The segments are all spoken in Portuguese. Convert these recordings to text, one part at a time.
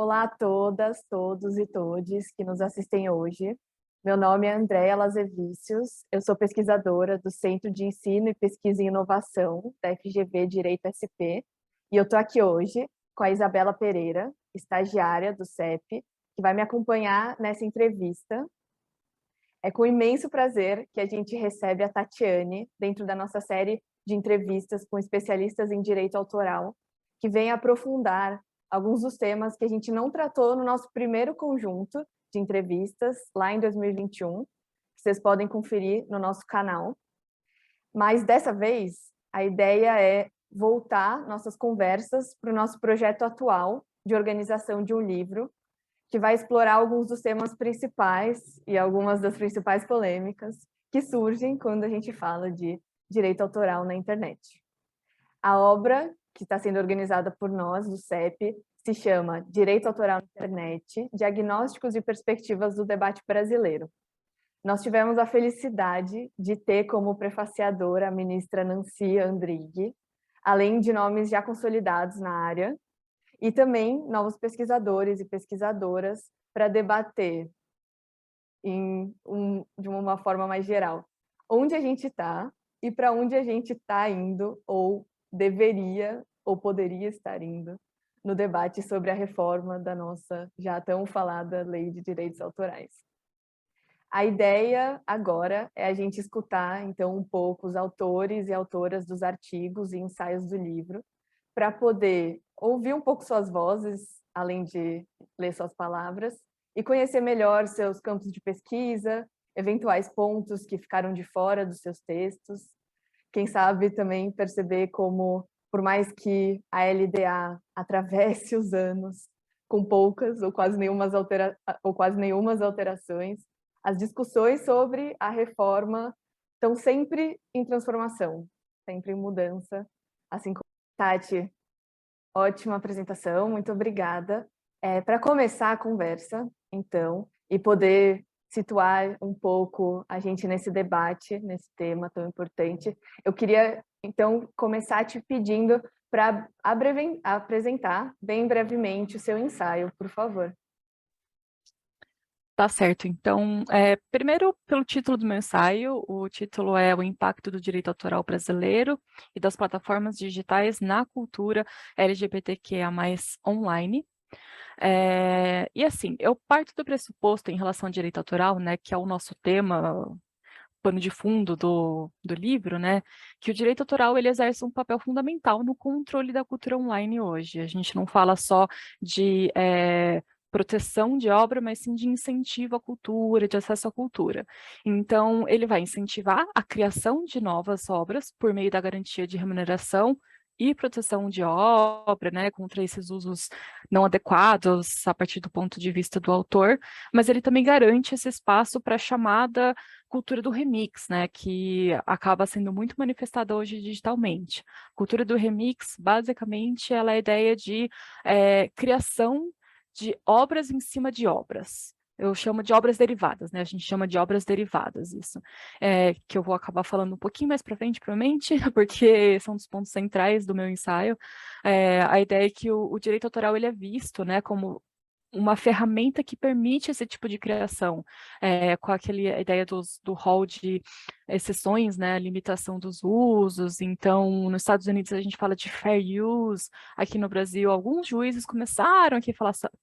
Olá a todas, todos e todes que nos assistem hoje. Meu nome é Andréa Lazevicius, eu sou pesquisadora do Centro de Ensino e Pesquisa em Inovação da FGV Direito SP, e eu estou aqui hoje com a Isabela Pereira, estagiária do CEP, que vai me acompanhar nessa entrevista. É com imenso prazer que a gente recebe a Tatiane dentro da nossa série de entrevistas com especialistas em direito autoral, que vem aprofundar alguns dos temas que a gente não tratou no nosso primeiro conjunto de entrevistas, lá em 2021, que vocês podem conferir no nosso canal. Mas dessa vez, a ideia é voltar nossas conversas para o nosso projeto atual de organização de um livro, que vai explorar alguns dos temas principais e algumas das principais polêmicas que surgem quando a gente fala de direito autoral na internet. A obra, que está sendo organizada por nós, do CEP, se chama Direito Autoral na Internet, Diagnósticos e Perspectivas do Debate Brasileiro. Nós tivemos a felicidade de ter como prefaciadora a ministra Nancy Andrighi, além de nomes já consolidados na área, e também novos pesquisadores e pesquisadoras para debater de uma forma mais geral onde a gente está e para onde a gente está indo, ou deveria ou poderia estar indo, no debate sobre a reforma da nossa já tão falada Lei de Direitos Autorais. A ideia agora é a gente escutar, então, um pouco os autores e autoras dos artigos e ensaios do livro, para poder ouvir um pouco suas vozes, além de ler suas palavras, e conhecer melhor seus campos de pesquisa, eventuais pontos que ficaram de fora dos seus textos. Quem sabe também perceber como, por mais que a LDA atravesse os anos com poucas ou quase nenhumas alterações, as discussões sobre a reforma estão sempre em transformação, sempre em mudança, assim como Tati. Ótima apresentação, muito obrigada. Para começar a conversa, então, e poder situar um pouco a gente nesse debate, nesse tema tão importante, eu queria, então, começar te pedindo para apresentar bem brevemente o seu ensaio, por favor. Tá certo. Então, primeiro, pelo título do meu ensaio, o título é O Impacto do Direito Autoral Brasileiro e das Plataformas Digitais na Cultura LGBTQIA+, online. E assim, eu parto do pressuposto em relação ao direito autoral, né, que é o nosso tema, pano de fundo do livro, né, que o direito autoral ele exerce um papel fundamental no controle da cultura online hoje. A gente não fala só de proteção de obra, mas sim de incentivo à cultura, de acesso à cultura. Então, ele vai incentivar a criação de novas obras por meio da garantia de remuneração e proteção de obra, né, contra esses usos não adequados a partir do ponto de vista do autor, mas ele também garante esse espaço para a chamada cultura do remix, né, que acaba sendo muito manifestada hoje digitalmente. A cultura do remix, basicamente, ela é a ideia de criação de obras em cima de obras. Eu chamo de obras derivadas, né? A gente chama de obras derivadas isso. Que eu vou acabar falando um pouquinho mais para frente, provavelmente, porque são dos pontos centrais do meu ensaio. A ideia é que o direito autoral ele é visto, né, como uma ferramenta que permite esse tipo de criação, com a ideia do rol de exceções, né, limitação dos usos. Então, nos Estados Unidos a gente fala de fair use, aqui no Brasil alguns juízes começaram a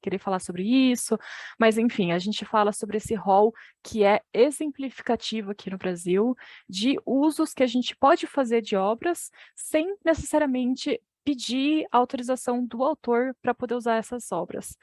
querer falar sobre isso, mas enfim, a gente fala sobre esse rol que é exemplificativo aqui no Brasil, de usos que a gente pode fazer de obras sem necessariamente pedir a autorização do autor para poder usar essas obras.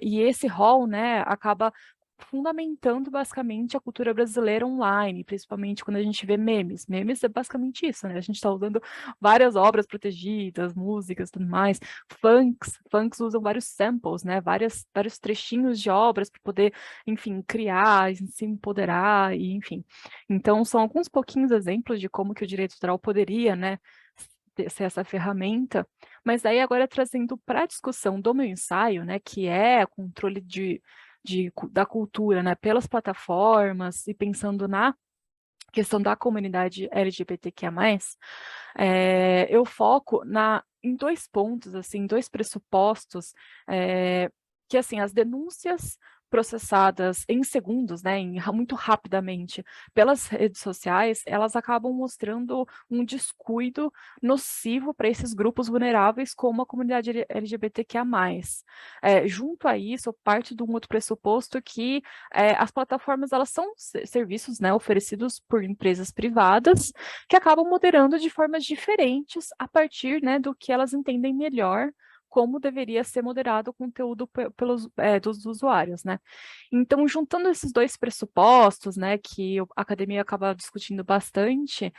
E esse rol, né, acaba fundamentando basicamente a cultura brasileira online, principalmente quando a gente vê memes. Memes é basicamente isso, né? A gente está usando várias obras protegidas, músicas, tudo mais. Funks usam vários samples, né? Vários trechinhos de obras para poder, enfim, criar, se empoderar, e enfim. Então, são alguns pouquinhos exemplos de como que o direito autoral poderia, né, ser essa ferramenta, mas aí agora trazendo para a discussão do meu ensaio, né, que é controle da cultura, né, pelas plataformas e pensando na questão da comunidade LGBTQIA+, eu foco em dois pontos, assim, dois pressupostos que assim, as denúncias processadas em segundos, né, muito rapidamente pelas redes sociais, elas acabam mostrando um descuido nocivo para esses grupos vulneráveis, como a comunidade LGBTQIA+. Junto a isso, parte de um outro pressuposto que as plataformas, elas são serviços, né, oferecidos por empresas privadas, que acabam moderando de formas diferentes a partir, né, do que elas entendem melhor como deveria ser moderado o conteúdo dos usuários, né? Então, juntando esses dois pressupostos, né, que a academia acaba discutindo bastante,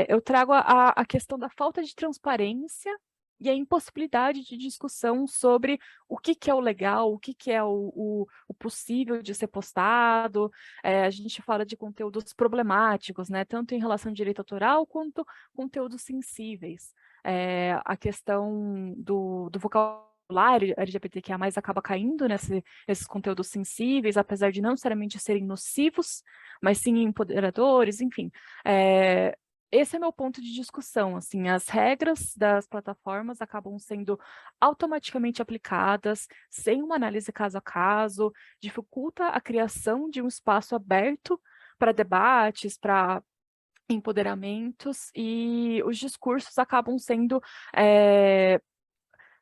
eu trago a questão da falta de transparência e a impossibilidade de discussão sobre o que é o legal, o que é o possível de ser postado. A gente fala de conteúdos problemáticos, né, tanto em relação ao direito autoral quanto conteúdos sensíveis. A questão do vocabulário LGBTQIA+, acaba caindo nesses conteúdos sensíveis, apesar de não necessariamente serem nocivos, mas sim empoderadores, enfim. Esse é meu ponto de discussão, assim, as regras das plataformas acabam sendo automaticamente aplicadas, sem uma análise caso a caso, dificulta a criação de um espaço aberto para debates, para empoderamentos, e os discursos acabam sendo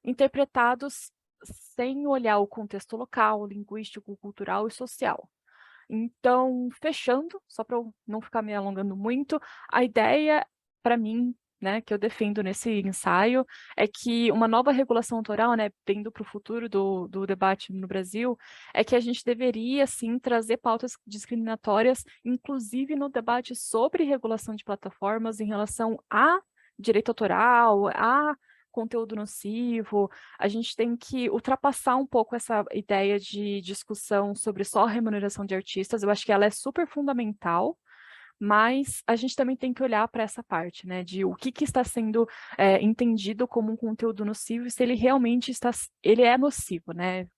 interpretados sem olhar o contexto local, linguístico, cultural e social. Então, fechando, só para eu não ficar me alongando muito, a ideia, para mim, né, que eu defendo nesse ensaio, é que uma nova regulação autoral, né, tendo para o futuro do debate no Brasil, é que a gente deveria, sim, trazer pautas discriminatórias, inclusive no debate sobre regulação de plataformas em relação a direito autoral, a conteúdo nocivo. A gente tem que ultrapassar um pouco essa ideia de discussão sobre só remuneração de artistas. Eu acho que ela é super fundamental, mas a gente também tem que olhar para essa parte, né, de o que está sendo entendido como um conteúdo nocivo e se ele realmente ele é nocivo, né?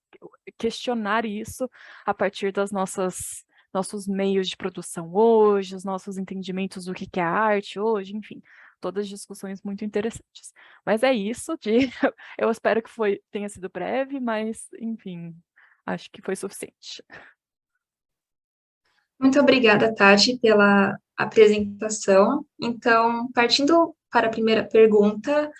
Questionar isso a partir das nossos meios de produção hoje, os nossos entendimentos do que é arte hoje, enfim, todas discussões muito interessantes. Mas é isso, eu espero que tenha sido breve, mas, enfim, acho que foi suficiente. Muito obrigada, Tati, pela apresentação. Então, partindo para a primeira pergunta,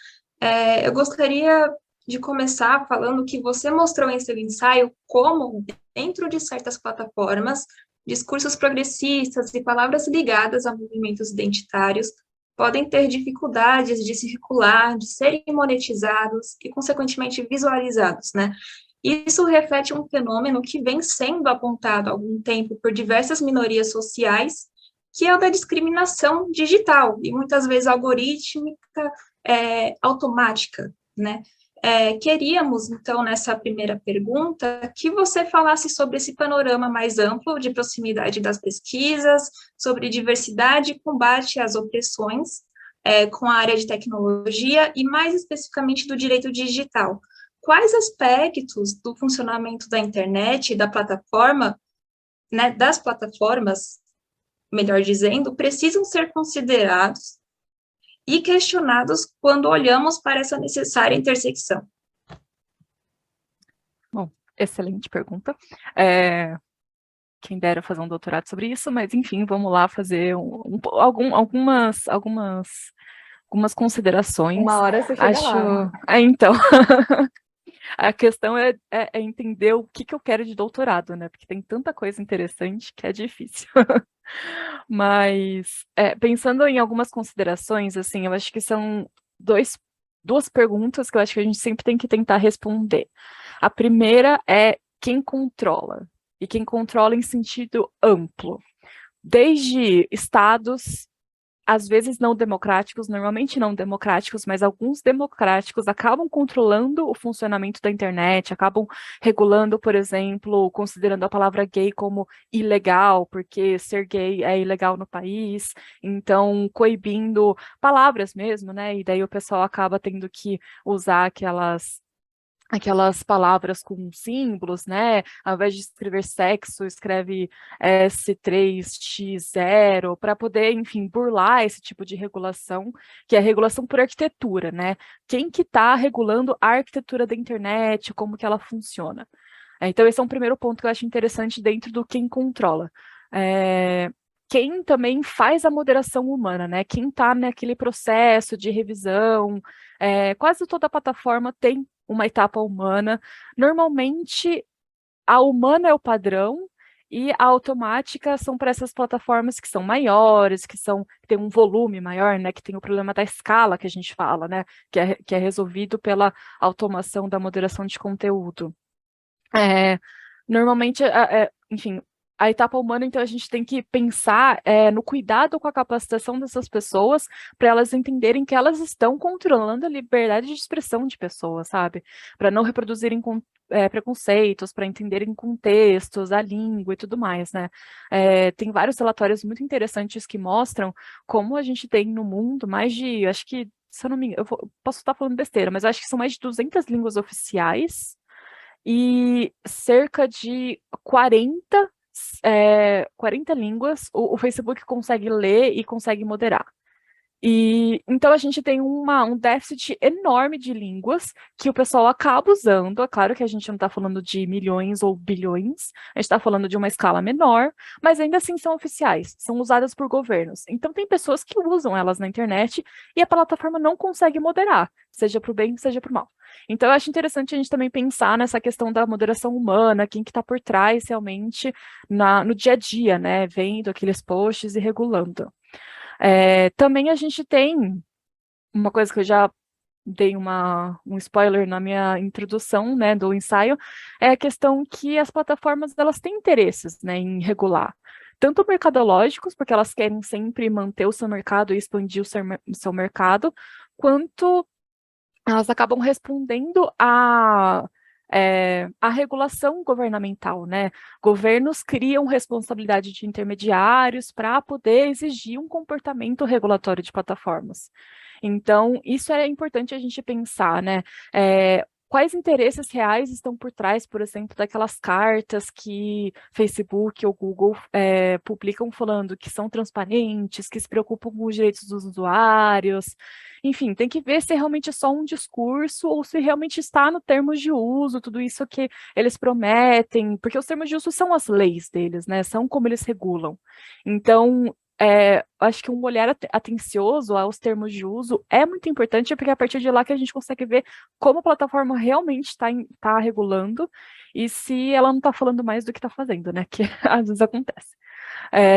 eu gostaria de começar falando que você mostrou em seu ensaio como, dentro de certas plataformas, discursos progressistas e palavras ligadas a movimentos identitários podem ter dificuldades de circular, de serem monetizados e, consequentemente, visualizados, né? Isso reflete um fenômeno que vem sendo apontado há algum tempo por diversas minorias sociais, que é o da discriminação digital, e muitas vezes algorítmica, automática, né? Queríamos, então, nessa primeira pergunta, que você falasse sobre esse panorama mais amplo de proximidade das pesquisas, sobre diversidade e combate às opressões, com a área de tecnologia e, mais especificamente, do direito digital. Quais aspectos do funcionamento da internet e da plataforma, né, das plataformas, melhor dizendo, precisam ser considerados e questionados quando olhamos para essa necessária intersecção? Bom, excelente pergunta. Quem dera fazer um doutorado sobre isso, mas enfim, vamos lá fazer algumas considerações. Uma hora você chega lá. Então, a questão é entender o que eu quero de doutorado, né? Porque tem tanta coisa interessante que é difícil. Mas, pensando em algumas considerações, assim, eu acho que são duas perguntas que eu acho que a gente sempre tem que tentar responder. A primeira é quem controla, e quem controla em sentido amplo. Desde estados, às vezes não democráticos, normalmente não democráticos, mas alguns democráticos acabam controlando o funcionamento da internet, acabam regulando, por exemplo, considerando a palavra gay como ilegal, porque ser gay é ilegal no país, então coibindo palavras mesmo, né? E daí o pessoal acaba tendo que usar aquelas aquelas palavras com símbolos, né? Ao invés de escrever sexo, escreve S3X0, para poder, enfim, burlar esse tipo de regulação, que é a regulação por arquitetura, né? Quem que está regulando a arquitetura da internet, como que ela funciona? Então, esse é um primeiro ponto que eu acho interessante dentro do quem controla. Quem também faz a moderação humana, né? Quem está naquele processo de revisão, quase toda plataforma tem uma etapa humana. Normalmente, a humana é o padrão e a automática são para essas plataformas que são maiores, que têm um volume maior, né? Que tem o problema da escala que a gente fala, né? Que é resolvido pela automação da moderação de conteúdo. Normalmente, enfim, a etapa humana, então, a gente tem que pensar no cuidado com a capacitação dessas pessoas para elas entenderem que elas estão controlando a liberdade de expressão de pessoas, sabe? Para não reproduzirem preconceitos, para entenderem contextos, a língua e tudo mais, né? Tem vários relatórios muito interessantes que mostram como a gente tem no mundo mais de, acho que, se eu não me engano, posso estar falando besteira, mas acho que são mais de 200 línguas oficiais e cerca de 40 línguas o Facebook consegue ler e consegue moderar. E então a gente tem um déficit enorme de línguas que o pessoal acaba usando. É claro que a gente não está falando de milhões ou bilhões, a gente está falando de uma escala menor, mas ainda assim são oficiais, são usadas por governos. Então tem pessoas que usam elas na internet e a plataforma não consegue moderar, seja para o bem, seja para o mal. Então eu acho interessante a gente também pensar nessa questão da moderação humana, quem que está por trás realmente no dia a dia, né? Vendo aqueles posts e regulando. Também a gente tem uma coisa que eu já dei um spoiler na minha introdução, né, do ensaio, é a questão que as plataformas elas têm interesses, né, em regular. Tanto mercadológicos, porque elas querem sempre manter o seu mercado e expandir o seu mercado, quanto elas acabam respondendo a regulação governamental, né? Governos criam responsabilidade de intermediários para poder exigir um comportamento regulatório de plataformas. Então, isso é importante a gente pensar, né? Quais interesses reais estão por trás, por exemplo, daquelas cartas que Facebook ou Google publicam falando que são transparentes, que se preocupam com os direitos dos usuários. Enfim, tem que ver se realmente é só um discurso ou se realmente está no termos de uso, tudo isso que eles prometem, porque os termos de uso são as leis deles, né? São como eles regulam. Então, acho que um olhar atencioso aos termos de uso é muito importante, porque é a partir de lá que a gente consegue ver como a plataforma realmente está regulando e se ela não está falando mais do que está fazendo, né? Que às vezes acontece.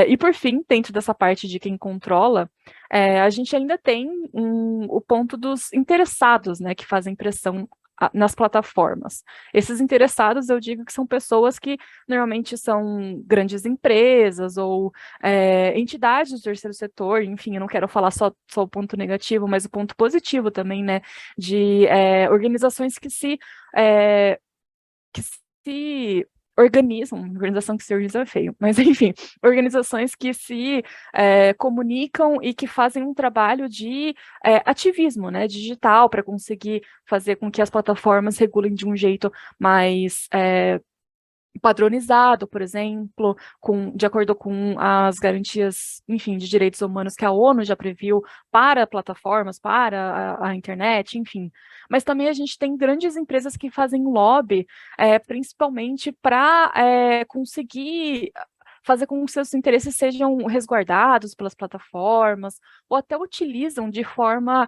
E por fim, dentro dessa parte de quem controla, a gente ainda tem o ponto dos interessados, né, que fazem pressão nas plataformas. Esses interessados, eu digo que são pessoas que normalmente são grandes empresas ou entidades do terceiro setor, enfim, eu não quero falar só o ponto negativo, mas o ponto positivo também, né, de organizações que se organizam, organização que se organiza é feio, mas enfim, organizações que se comunicam e que fazem um trabalho de ativismo, né, digital, para conseguir fazer com que as plataformas regulem de um jeito mais padronizado, por exemplo, de acordo com as garantias, enfim, de direitos humanos que a ONU já previu para plataformas, para a internet, enfim. Mas também a gente tem grandes empresas que fazem lobby, principalmente para conseguir fazer com que seus interesses sejam resguardados pelas plataformas, ou até utilizam de forma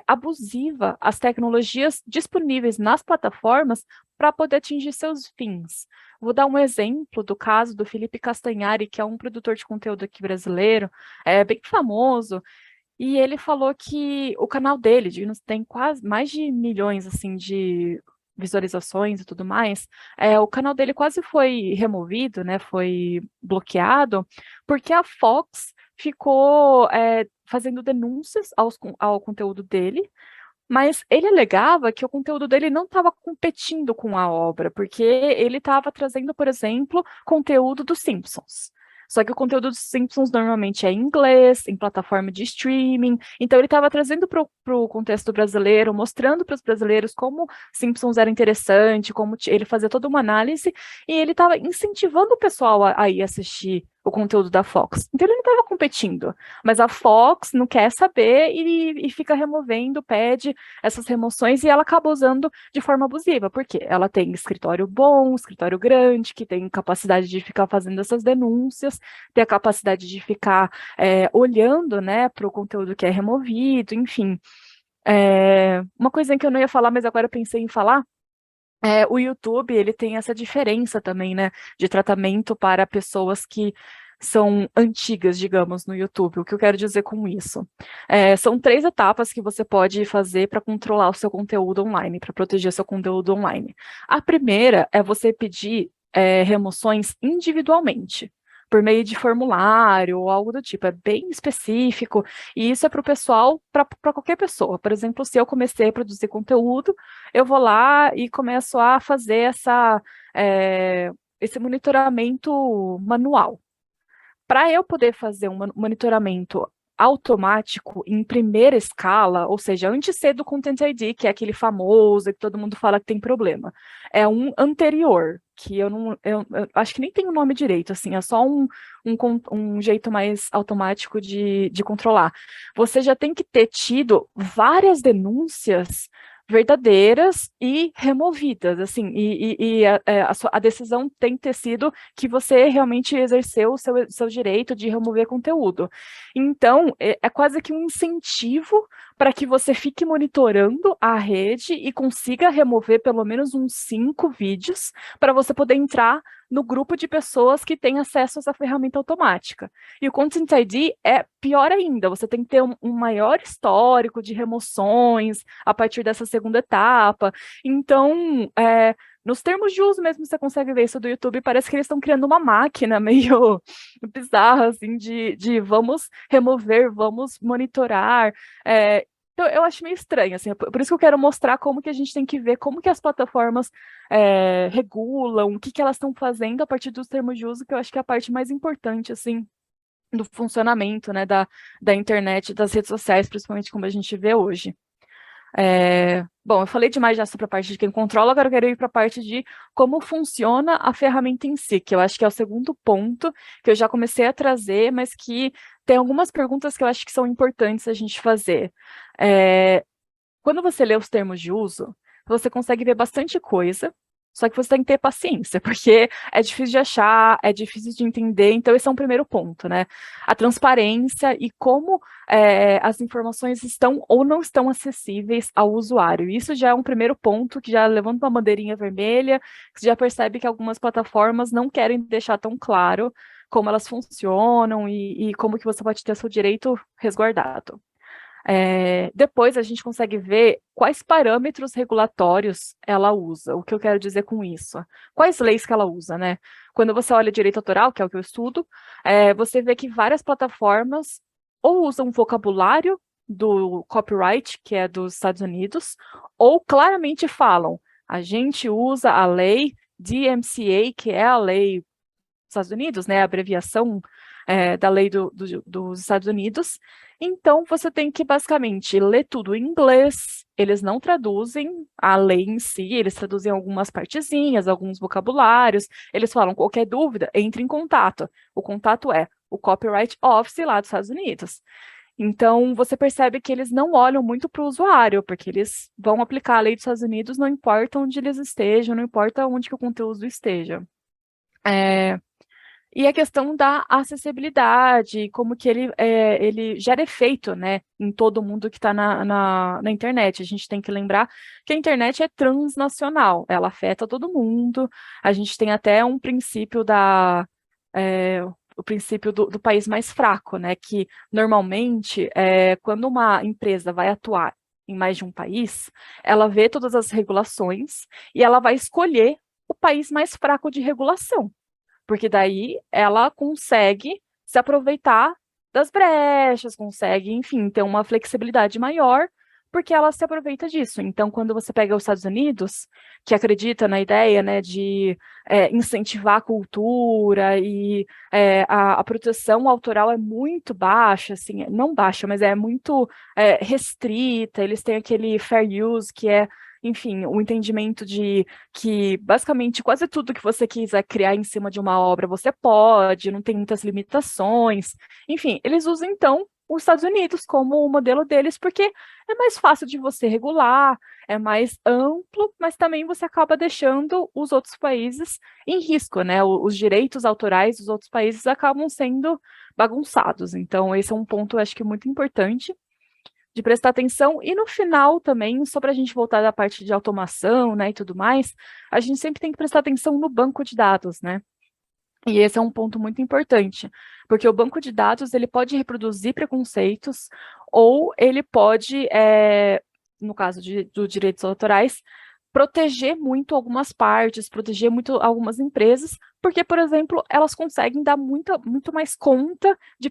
abusiva as tecnologias disponíveis nas plataformas para poder atingir seus fins. Vou dar um exemplo do caso do Felipe Castanhari, que é um produtor de conteúdo aqui brasileiro, bem famoso, e ele falou que o canal dele tem quase mais de milhões assim, de visualizações e tudo mais, o canal dele quase foi removido, né, foi bloqueado, porque a Fox ficou fazendo denúncias ao conteúdo dele, mas ele alegava que o conteúdo dele não estava competindo com a obra, porque ele estava trazendo, por exemplo, conteúdo dos Simpsons. Só que o conteúdo dos Simpsons normalmente é em inglês, em plataforma de streaming. Então ele estava trazendo para o contexto brasileiro, mostrando para os brasileiros como Simpsons era interessante, como ele fazia toda uma análise, e ele estava incentivando o pessoal a ir assistir o conteúdo da Fox. Então ele não estava competindo, mas a Fox não quer saber e fica removendo, pede essas remoções, e ela acaba usando de forma abusiva, porque ela tem escritório bom, escritório grande, que tem capacidade de ficar fazendo essas denúncias, tem a capacidade de ficar olhando, né, para o conteúdo que é removido, enfim. Uma coisa que eu não ia falar, mas agora eu pensei em falar, o YouTube, ele tem essa diferença também, né, de tratamento para pessoas que são antigas, digamos, no YouTube. O que eu quero dizer com isso? São 3 etapas que você pode fazer para controlar o seu conteúdo online, para proteger o seu conteúdo online. A primeira é você pedir remoções individualmente, por meio de formulário ou algo do tipo. É bem específico, e isso é para o pessoal, para qualquer pessoa. Por exemplo, se eu comecei a produzir conteúdo, eu vou lá e começo a fazer esse monitoramento manual. Para eu poder fazer um monitoramento automático em primeira escala, ou seja, antes de ser do Content ID, que é aquele famoso que todo mundo fala que tem problema, é um anterior, que eu acho que nem tem o nome direito, assim, é só um jeito mais automático de controlar. Você já tem que ter tido várias denúncias verdadeiras e removidas, assim, a decisão tem que ter sido que você realmente exerceu o seu direito de remover conteúdo. Então, é quase que um incentivo para que você fique monitorando a rede e consiga remover pelo menos uns 5 vídeos para você poder entrar no grupo de pessoas que têm acesso a essa ferramenta automática. E o Content ID é pior ainda, você tem que ter um maior histórico de remoções a partir dessa segunda etapa. Então, nos termos de uso mesmo, você consegue ver isso do YouTube, parece que eles estão criando uma máquina meio bizarra, assim, de vamos remover, vamos monitorar. Então, eu acho meio estranho, assim, por isso que eu quero mostrar como que a gente tem que ver como que as plataformas regulam, o que elas estão fazendo a partir dos termos de uso, que eu acho que é a parte mais importante, assim, do funcionamento, né, da internet, das redes sociais, principalmente como a gente vê hoje. Bom, eu falei demais já sobre a parte de quem controla, agora eu quero ir para a parte de como funciona a ferramenta em si, que eu acho que é o segundo ponto que eu já comecei a trazer, mas que tem algumas perguntas que eu acho que são importantes a gente fazer. Quando você lê os termos de uso, você consegue ver bastante coisa, só que você tem que ter paciência, porque é difícil de achar, é difícil de entender, então esse é um primeiro ponto, né? A transparência e como as informações estão ou não estão acessíveis ao usuário. Isso já é um primeiro ponto que já levanta uma bandeirinha vermelha, que você já percebe que algumas plataformas não querem deixar tão claro como elas funcionam e como que você pode ter seu direito resguardado. Depois a gente consegue ver quais parâmetros regulatórios ela usa. O que eu quero dizer com isso? Quais leis que ela usa, né? Quando você olha direito autoral, que é o que eu estudo, você vê que várias plataformas ou usam vocabulário do copyright, que é dos Estados Unidos, ou claramente falam, a gente usa a lei DMCA, que é a lei dos Estados Unidos, né? A abreviação da lei dos Estados Unidos. Então, você tem que, basicamente, ler tudo em inglês, eles não traduzem a lei em si, eles traduzem algumas partezinhas, alguns vocabulários, eles falam, qualquer dúvida, entre em contato. O contato é o Copyright Office lá dos Estados Unidos. Então, você percebe que eles não olham muito para o usuário, porque eles vão aplicar a lei dos Estados Unidos, não importa onde eles estejam, não importa onde que o conteúdo esteja. E a questão da acessibilidade, como que ele gera efeito, né, em todo mundo que está na internet. A gente tem que lembrar que a internet é transnacional, ela afeta todo mundo. A gente tem até um princípio o princípio do país mais fraco, né, que normalmente, quando uma empresa vai atuar em mais de um país, ela vê todas as regulações e ela vai escolher o país mais fraco de regulação, porque daí ela consegue se aproveitar das brechas, consegue, enfim, ter uma flexibilidade maior porque ela se aproveita disso. Então, quando você pega os Estados Unidos, que acredita na ideia, né, de incentivar a cultura e a proteção autoral é muito baixa, assim, não baixa, mas é muito restrita, eles têm aquele fair use, que é, enfim, o entendimento de que, basicamente, quase tudo que você quiser criar em cima de uma obra, você pode, não tem muitas limitações. Enfim, eles usam, então, os Estados Unidos como o modelo deles, porque é mais fácil de você regular, é mais amplo, mas também você acaba deixando os outros países em risco, né? Os direitos autorais dos outros países acabam sendo bagunçados. Então, esse é um ponto, eu acho que muito importante de prestar atenção. E no final também, só para a gente voltar da parte de automação, né, e tudo mais, a gente sempre tem que prestar atenção no banco de dados, né? E esse é um ponto muito importante, porque o banco de dados ele pode reproduzir preconceitos ou ele pode, no caso dos direitos autorais, proteger muito algumas partes, proteger muito algumas empresas, porque, por exemplo, elas conseguem dar muito mais conta de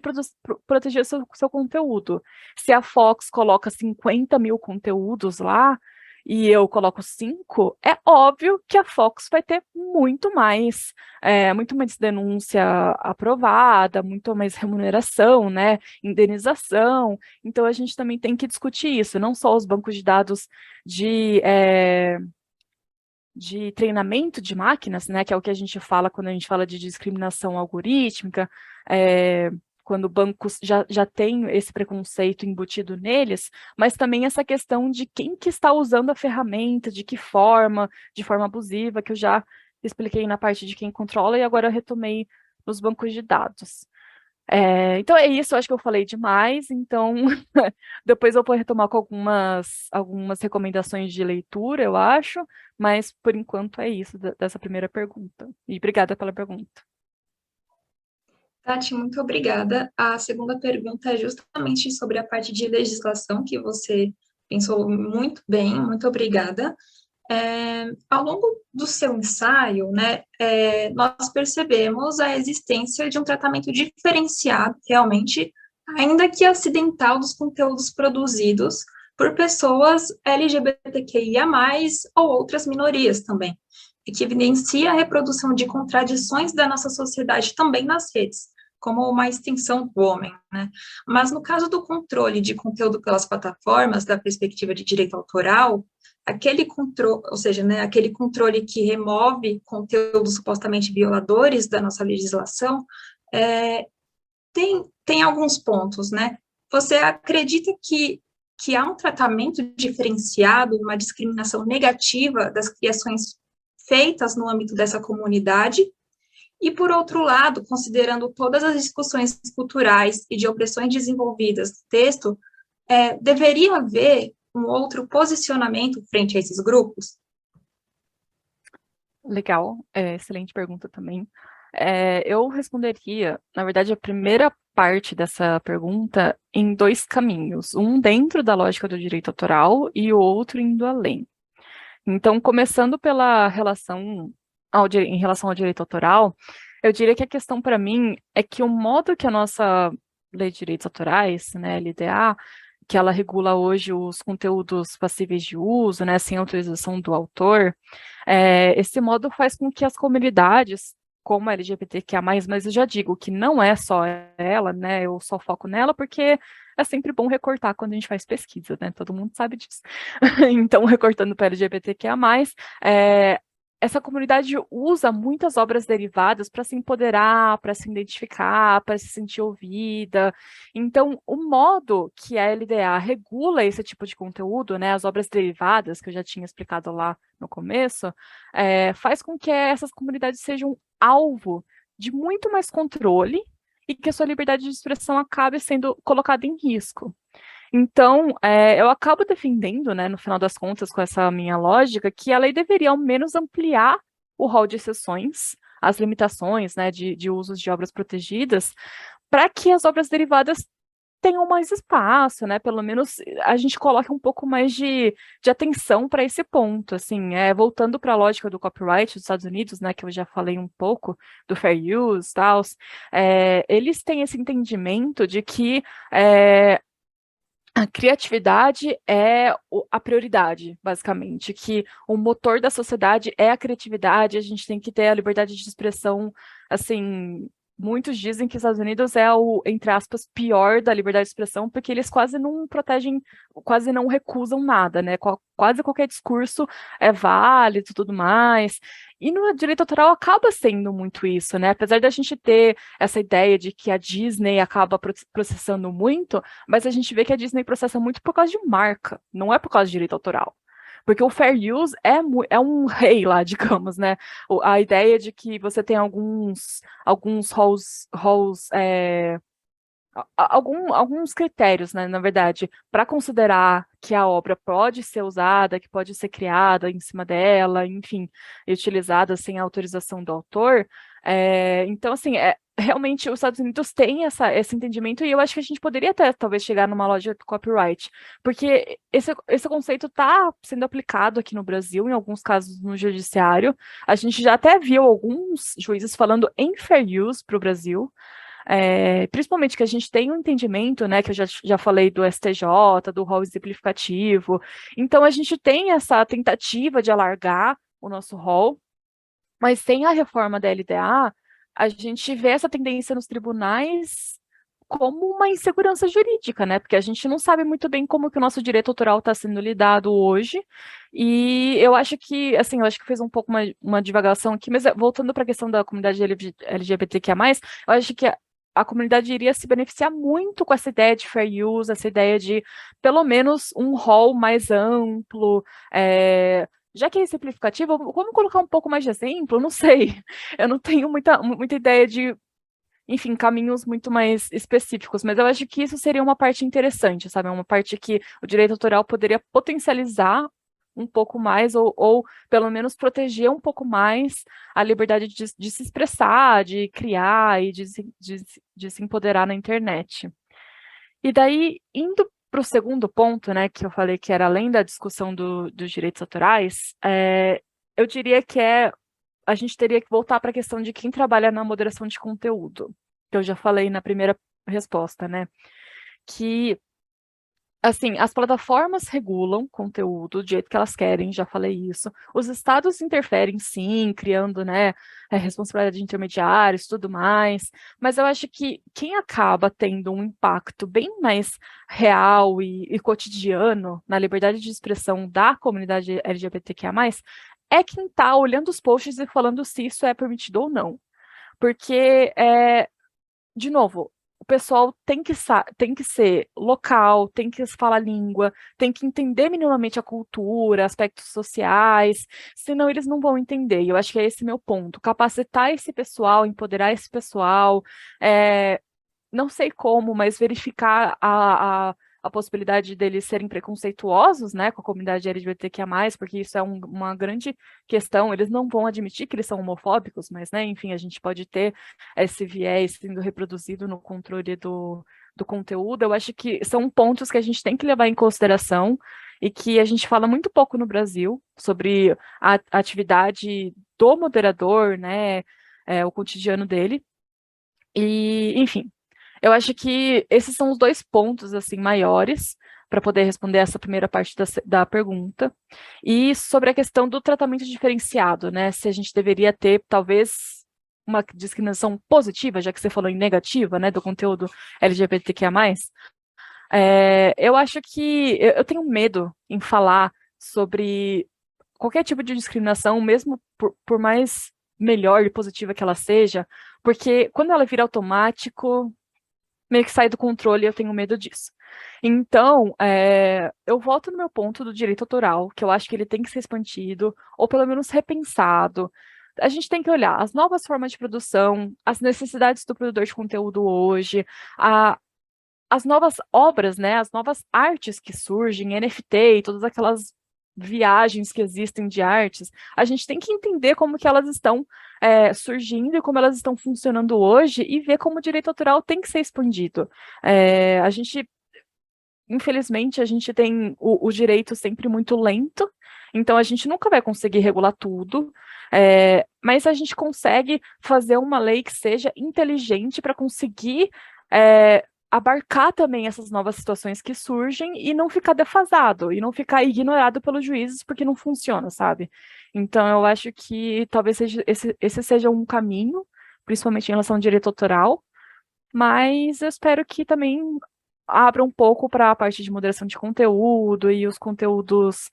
proteger o seu conteúdo. Se a Fox coloca 50 mil conteúdos lá, e eu coloco 5, é óbvio que a Fox vai ter muito mais denúncia aprovada, muito mais remuneração, né, indenização. Então, a gente também tem que discutir isso, não só os bancos de dados de treinamento de máquinas, né, que é o que a gente fala quando a gente fala de discriminação algorítmica, quando bancos já têm esse preconceito embutido neles, mas também essa questão de quem que está usando a ferramenta, de que forma, de forma abusiva, que eu já expliquei na parte de quem controla e agora eu retomei nos bancos de dados. Então é isso, eu acho que eu falei demais, então depois eu vou retomar com algumas recomendações de leitura, eu acho, mas por enquanto é isso dessa primeira pergunta. E obrigada pela pergunta. Tati, muito obrigada. A segunda pergunta é justamente sobre a parte de legislação, que você pensou muito bem, muito obrigada. Ao longo do seu ensaio, né, nós percebemos a existência de um tratamento diferenciado, realmente, ainda que acidental, dos conteúdos produzidos por pessoas LGBTQIA+, ou outras minorias também, e que evidencia a reprodução de contradições da nossa sociedade também nas redes, como uma extensão do homem, né? Mas no caso do controle de conteúdo pelas plataformas, da perspectiva de direito autoral, aquele controle, ou seja, né, aquele controle que remove conteúdos supostamente violadores da nossa legislação, tem alguns pontos, né? Você acredita que há um tratamento diferenciado, uma discriminação negativa das criações feitas no âmbito dessa comunidade? E, por outro lado, considerando todas as discussões culturais e de opressões desenvolvidas no texto, deveria haver um outro posicionamento frente a esses grupos? Legal, excelente pergunta também. Eu responderia, na verdade, a primeira parte dessa pergunta em 2 caminhos, um dentro da lógica do direito autoral e o outro indo além. Então, começando pela em relação ao direito autoral, eu diria que a questão para mim é que o modo que a nossa Lei de Direitos Autorais, né, LDA, que ela regula hoje os conteúdos passíveis de uso, né, sem autorização do autor, esse modo faz com que as comunidades, como a LGBTQIA+, mas eu já digo que não é só ela, né, eu só foco nela porque é sempre bom recortar quando a gente faz pesquisa, né, todo mundo sabe disso. Então, recortando para LGBTQIA+, essa comunidade usa muitas obras derivadas para se empoderar, para se identificar, para se sentir ouvida. Então, o modo que a LDA regula esse tipo de conteúdo, né, as obras derivadas, que eu já tinha explicado lá no começo, faz com que essas comunidades sejam alvo de muito mais controle e que a sua liberdade de expressão acabe sendo colocada em risco. Então, eu acabo defendendo, né, no final das contas, com essa minha lógica, que a lei deveria ao menos ampliar o rol de exceções, as limitações, né, de usos de obras protegidas, para que as obras derivadas tenham mais espaço, né, pelo menos a gente coloque um pouco mais de atenção para esse ponto, assim, voltando para a lógica do copyright dos Estados Unidos, né, que eu já falei um pouco, do fair use e tal, eles têm esse entendimento de que A criatividade é a prioridade, basicamente, que o motor da sociedade é a criatividade, a gente tem que ter a liberdade de expressão, assim, muitos dizem que os Estados Unidos é o, entre aspas, pior da liberdade de expressão, porque eles quase não protegem, quase não recusam nada, né? Quase qualquer discurso é válido e tudo mais. E no direito autoral acaba sendo muito isso, né? Apesar da gente ter essa ideia de que a Disney acaba processando muito, mas a gente vê que a Disney processa muito por causa de marca, não é por causa de direito autoral. Porque o fair use é um rei lá, digamos, né? A ideia de que você tem alguns roles alguns critérios, né, na verdade, para considerar que a obra pode ser usada, que pode ser criada em cima dela, enfim, e utilizada sem autorização do autor. Então, assim, realmente os Estados Unidos têm esse entendimento, e eu acho que a gente poderia até talvez chegar numa loja de copyright, porque esse conceito está sendo aplicado aqui no Brasil, em alguns casos no judiciário. A gente já até viu alguns juízes falando em fair use para o Brasil. Principalmente que a gente tem um entendimento, né, que eu já falei do STJ, do rol exemplificativo, então a gente tem essa tentativa de alargar o nosso rol, mas sem a reforma da LDA, a gente vê essa tendência nos tribunais como uma insegurança jurídica, né, porque a gente não sabe muito bem como que o nosso direito autoral está sendo lidado hoje, e eu acho que, assim, eu acho que fez um pouco uma divagação aqui, mas voltando para a questão da comunidade LGBTQIA+, eu acho que a comunidade iria se beneficiar muito com essa ideia de fair use, essa ideia de, pelo menos, um rol mais amplo, já que é simplificativo, vamos colocar um pouco mais de exemplo? Não sei, eu não tenho muita ideia de, enfim, caminhos muito mais específicos, mas eu acho que isso seria uma parte interessante, sabe? Uma parte que o direito autoral poderia potencializar um pouco mais, ou pelo menos proteger um pouco mais a liberdade de se expressar, de criar e de se empoderar na internet. E daí, indo para o segundo ponto, né, que eu falei que era além da discussão dos direitos autorais, eu diria que a gente teria que voltar para a questão de quem trabalha na moderação de conteúdo, que eu já falei na primeira resposta, né? Que, assim, as plataformas regulam conteúdo do jeito que elas querem, já falei isso. Os estados interferem, sim, criando, né, responsabilidade de intermediários, tudo mais. Mas eu acho que quem acaba tendo um impacto bem mais real e cotidiano na liberdade de expressão da comunidade LGBTQIA+, é quem está olhando os posts e falando se isso é permitido ou não. Porque, de novo, o pessoal tem que ser local, tem que falar língua, tem que entender minimamente a cultura, aspectos sociais, senão eles não vão entender. E eu acho que é esse meu ponto. Capacitar esse pessoal, empoderar esse pessoal, não sei como, mas verificar a possibilidade deles serem preconceituosos, né, com a comunidade LGBTQIA+, porque isso é uma grande questão. Eles não vão admitir que eles são homofóbicos, mas, né, enfim, a gente pode ter esse viés sendo reproduzido no controle do conteúdo. Eu acho que são pontos que a gente tem que levar em consideração e que a gente fala muito pouco no Brasil sobre a atividade do moderador, né, o cotidiano dele. E, enfim, eu acho que esses são os dois pontos, assim, maiores para poder responder essa primeira parte da pergunta. E sobre a questão do tratamento diferenciado, né? Se a gente deveria ter, talvez, uma discriminação positiva, já que você falou em negativa, né, do conteúdo LGBTQIA+. Eu acho que eu tenho medo em falar sobre qualquer tipo de discriminação, mesmo por mais melhor e positiva que ela seja, porque quando ela vira automático, meio que sai do controle, e eu tenho medo disso. Então, eu volto no meu ponto do direito autoral, que eu acho que ele tem que ser expandido, ou pelo menos repensado. A gente tem que olhar as novas formas de produção, as necessidades do produtor de conteúdo hoje, as novas obras, né, as novas artes que surgem, NFT e todas aquelas viagens que existem de artes, a gente tem que entender como que elas estão surgindo e como elas estão funcionando hoje e ver como o direito autoral tem que ser expandido. Infelizmente, a gente tem o direito sempre muito lento, então a gente nunca vai conseguir regular tudo, mas a gente consegue fazer uma lei que seja inteligente para conseguir abarcar também essas novas situações que surgem e não ficar defasado, e não ficar ignorado pelos juízes porque não funciona, sabe? Então, eu acho que talvez esse seja um caminho, principalmente em relação ao direito autoral, mas eu espero que também abra um pouco para a parte de moderação de conteúdo e os conteúdos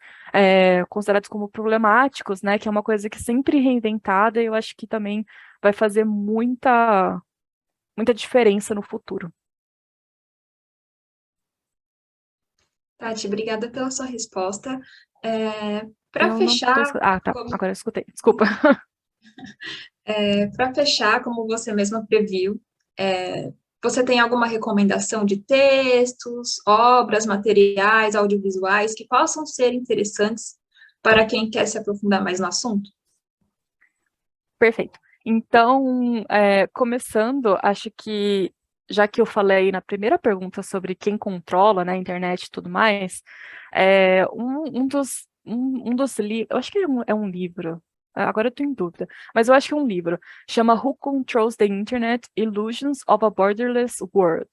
considerados como problemáticos, né? Que é uma coisa que sempre é reinventada e eu acho que também vai fazer muita diferença no futuro. Tati, obrigada pela sua resposta. Para Eu não tô fechar, Ah, tá. Agora eu escutei. Desculpa. para fechar, como você mesma previu, você tem alguma recomendação de textos, obras, materiais, audiovisuais que possam ser interessantes para quem quer se aprofundar mais no assunto? Perfeito. Então, começando, acho que, já que eu falei na primeira pergunta sobre quem controla, né, a internet e tudo mais, um dos livros, eu acho que é um livro, agora eu estou em dúvida, mas eu acho que é um livro, chama Who Controls the Internet? Illusions of a Borderless World.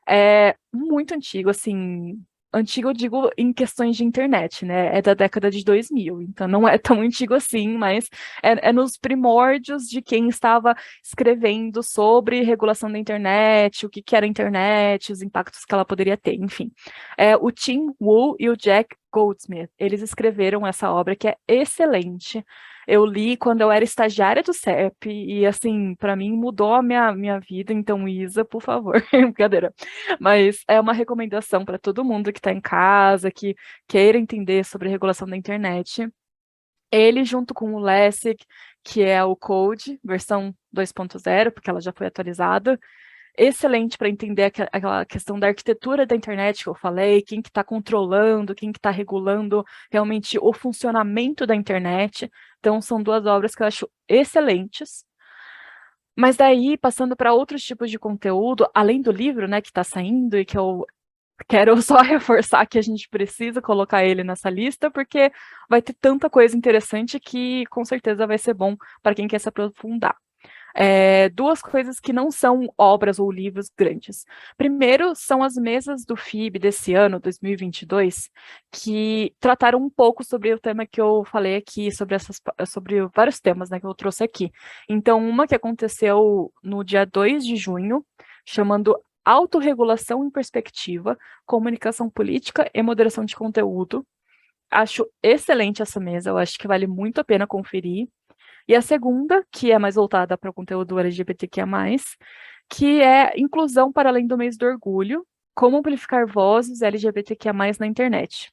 É muito antigo, assim, antigo eu digo em questões de internet, né? É da década de 2000, então não é tão antigo assim, mas é nos primórdios de quem estava escrevendo sobre regulação da internet, o que que era a internet, os impactos que ela poderia ter, enfim. O Tim Wu e o Jack Goldsmith, eles escreveram essa obra que é excelente. Eu li quando eu era estagiária do CEP e, assim, para mim mudou a minha vida. Então, Isa, por favor, brincadeira. Mas é uma recomendação para todo mundo que está em casa, que queira entender sobre regulação da internet. Ele, junto com o Lessig, que é o Code, versão 2.0, porque ela já foi atualizada, excelente para entender aquela questão da arquitetura da internet que eu falei, quem que está controlando, quem que está regulando realmente o funcionamento da internet. Então, são duas obras que eu acho excelentes. Mas daí, passando para outros tipos de conteúdo, além do livro, né, que está saindo e que eu quero só reforçar que a gente precisa colocar ele nessa lista, porque vai ter tanta coisa interessante que com certeza vai ser bom para quem quer se aprofundar. Duas coisas que não são obras ou livros grandes. Primeiro, são as mesas do FIB desse ano, 2022, que trataram um pouco sobre o tema que eu falei aqui, sobre vários temas, né, que eu trouxe aqui. Então, uma que aconteceu no dia 2 de junho, chamando Autorregulação em Perspectiva, Comunicação Política e Moderação de Conteúdo. Acho excelente essa mesa, eu acho que vale muito a pena conferir. E a segunda, que é mais voltada para o conteúdo LGBTQIA+, que é Inclusão para além do mês do orgulho, como amplificar vozes LGBTQIA+, na internet,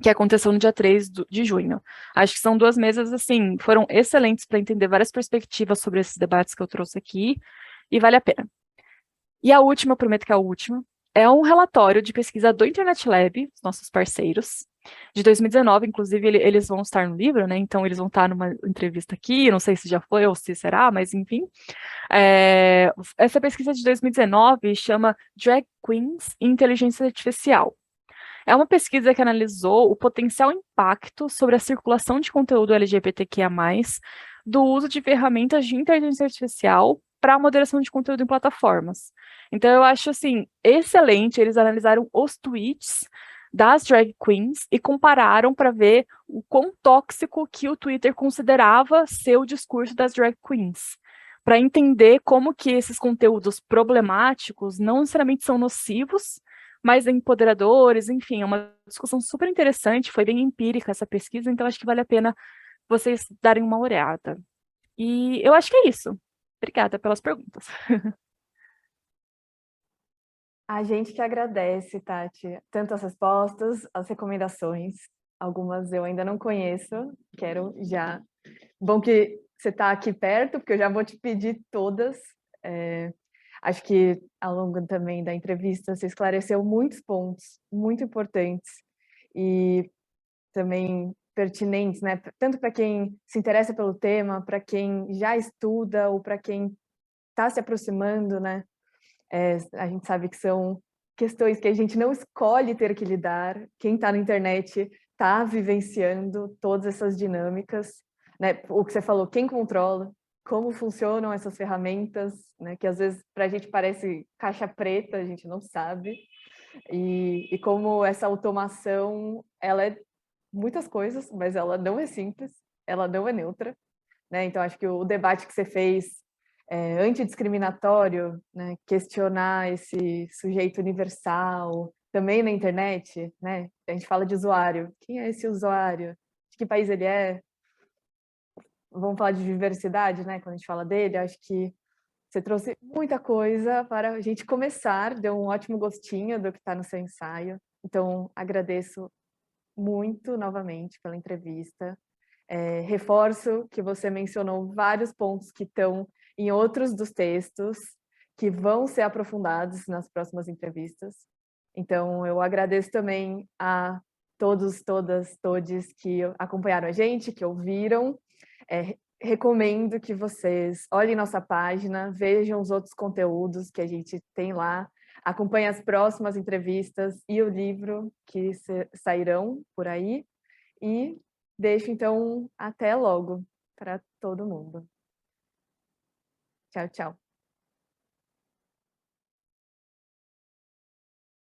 que aconteceu no dia 3 de junho. Acho que são duas mesas, assim, foram excelentes para entender várias perspectivas sobre esses debates que eu trouxe aqui, e vale a pena. E a última, eu prometo que é a última, é um relatório de pesquisa do Internet Lab, nossos parceiros, de 2019, inclusive eles vão estar no livro, né? Então eles vão estar numa entrevista aqui, não sei se já foi ou se será, mas enfim. Essa pesquisa de 2019 chama Drag Queens e Inteligência Artificial. É uma pesquisa que analisou o potencial impacto sobre a circulação de conteúdo LGBTQIA+, do uso de ferramentas de inteligência artificial para a moderação de conteúdo em plataformas. Então, eu acho, assim, excelente. Eles analisaram os tweets das drag queens e compararam para ver o quão tóxico que o Twitter considerava ser o discurso das drag queens, para entender como que esses conteúdos problemáticos não necessariamente são nocivos, mas empoderadores, enfim, é uma discussão super interessante, foi bem empírica essa pesquisa, então acho que vale a pena vocês darem uma olhada. E eu acho que é isso. Obrigada pelas perguntas. A gente que agradece, Tati, tanto as respostas, as recomendações. Algumas eu ainda não conheço, quero já. Bom que você está aqui perto, porque eu já vou te pedir todas. Acho que ao longo também da entrevista você esclareceu muitos pontos muito importantes e também pertinentes, né? Tanto para quem se interessa pelo tema, para quem já estuda ou para quem está se aproximando, né? A gente sabe que são questões que a gente não escolhe ter que lidar. Quem está na internet está vivenciando todas essas dinâmicas, né? O que você falou, quem controla, como funcionam essas ferramentas, né, que às vezes para a gente parece caixa preta, a gente não sabe, e como essa automação, ela é muitas coisas, mas ela não é simples, ela não é neutra, né? Então acho que o debate que você fez antidiscriminatório, né, questionar esse sujeito universal, também na internet, né? A gente fala de usuário, quem é esse usuário? De que país ele é? Vamos falar de diversidade, né? Quando a gente fala dele, acho que você trouxe muita coisa para a gente começar, deu um ótimo gostinho do que está no seu ensaio. Então, agradeço muito novamente pela entrevista. Reforço que você mencionou vários pontos que estão em outros dos textos, que vão ser aprofundados nas próximas entrevistas. Então, eu agradeço também a todos, todas, todes que acompanharam a gente, que ouviram. Recomendo que vocês olhem nossa página, vejam os outros conteúdos que a gente tem lá, acompanhem as próximas entrevistas e o livro que sairão por aí. E deixo, então, até logo para todo mundo. Tchau, tchau.